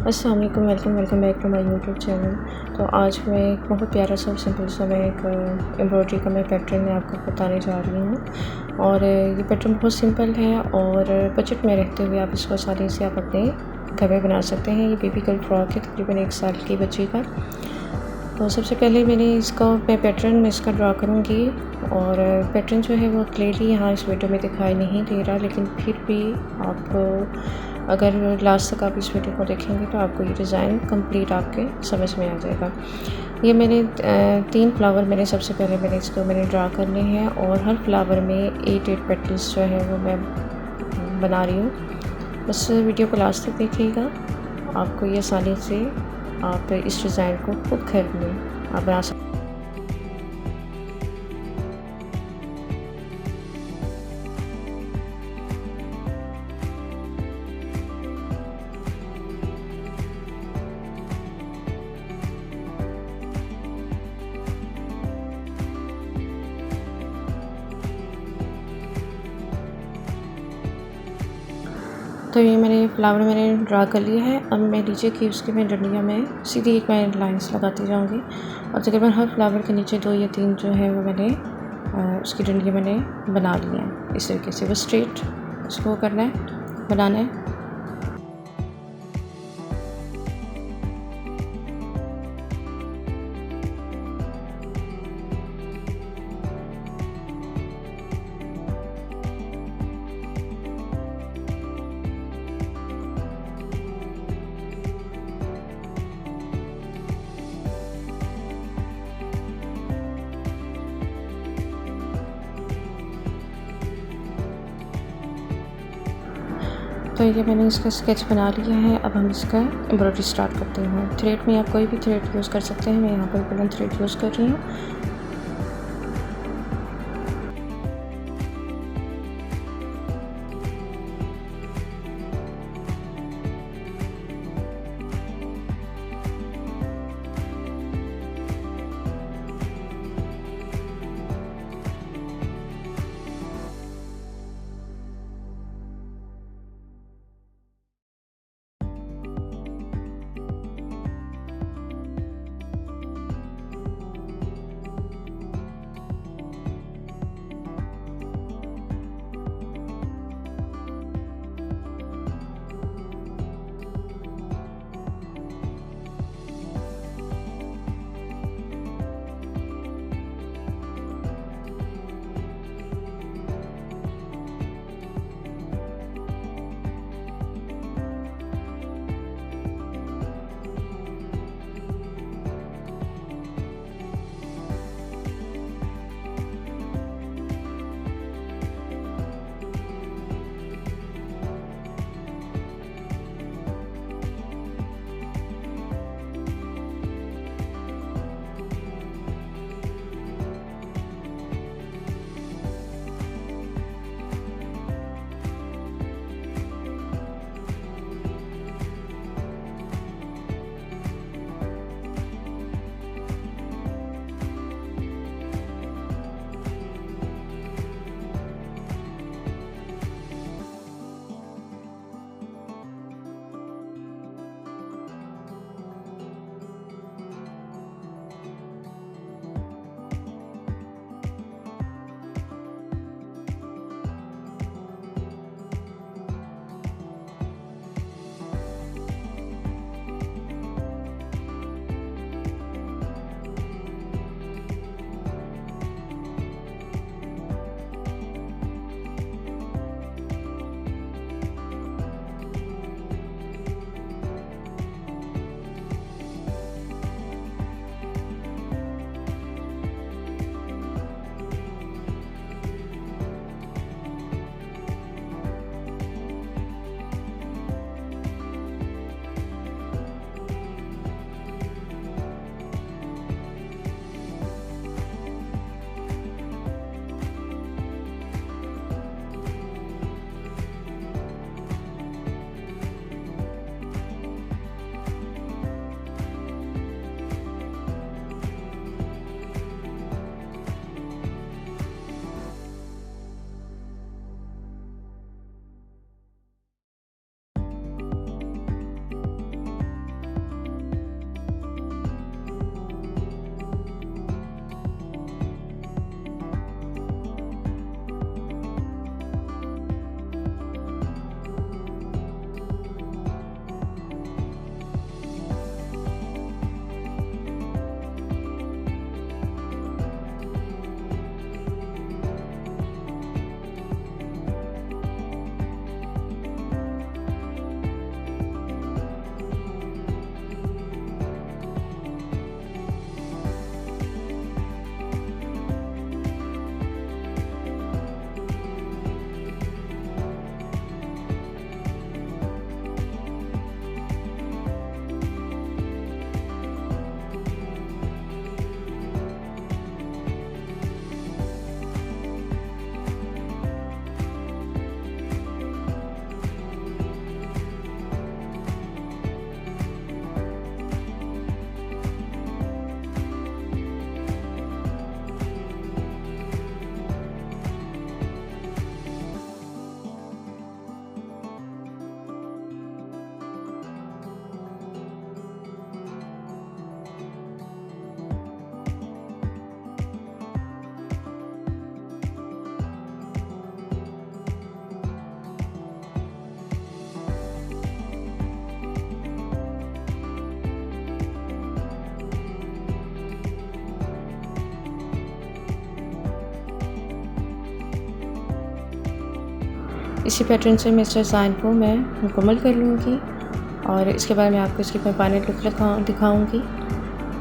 अस्सलाम वालेकुम, welcome back to my YouTube channel. तो आज मैं एक बहुत प्यारा सा सिंपल सा मैं एक एम्ब्रॉयडरी का मैं पैटर्न मैं आपको बताने जा रही हूँ। और ये पैटर्न बहुत सिंपल है और बजट में रहते हुए आप इसको आसानी से आप अपने घर में बना सकते हैं। ये बेबी गर्ल फ्रॉक है, तकरीबन 1 साल की बच्ची का। तो सबसे पहले मैं पैटर्न में इसका ड्रा करूँगी। और पैटर्न जो है वो क्लियरली यहाँ इस वीडियो में दिखाई नहीं दे रहा, लेकिन फिर भी आप अगर लास्ट तक आप इस वीडियो को देखेंगे तो आपको ये डिज़ाइन कंप्लीट आपके समझ में आ जाएगा। ये मैंने 3 फ्लावर सबसे पहले इसको ड्रा करने हैं और हर फ्लावर में 8 पेटल्स जो है वो मैं बना रही हूँ। बस वीडियो को लास्ट तक देखिएगा, आपको ये आसानी से आप इस डिज़ाइन को खुद घर में आप बना सकते हैं। तो ये फ्लावर ड्रा कर लिया है। अब मैं नीचे की उसकी डंडियाँ में सीधी एक लाइंस लगाती जाऊँगी और तकरीबन हर फ्लावर के नीचे 2 या 3 जो है वो उसकी डंडियाँ बना ली हैं। इस तरीके से वो स्ट्रेट उसको करना है, बनाना है। तो ये मैंने इसका स्केच बना लिया है। अब हम इसका एम्ब्रॉयडरी स्टार्ट करते हैं। थ्रेड में आप कोई भी थ्रेड यूज़ कर सकते हैं। मैं यहाँ पर गोल्डन थ्रेड यूज़ कर रही हूँ। इसी पैटर्न से मैं इस डिज़ाइन को मैं मुकम्मल कर लूँगी और इसके बाद मैं आपको इसकी फाइनल लुक दिखाऊँगी।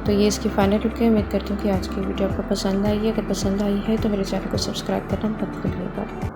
तो ये इसकी फाइनल लुक है। उम्मीद करती हूँ कि आज की वीडियो आपको पसंद आई है। अगर पसंद आई है तो मेरे चैनल को सब्सक्राइब करना मत भूलिएगा।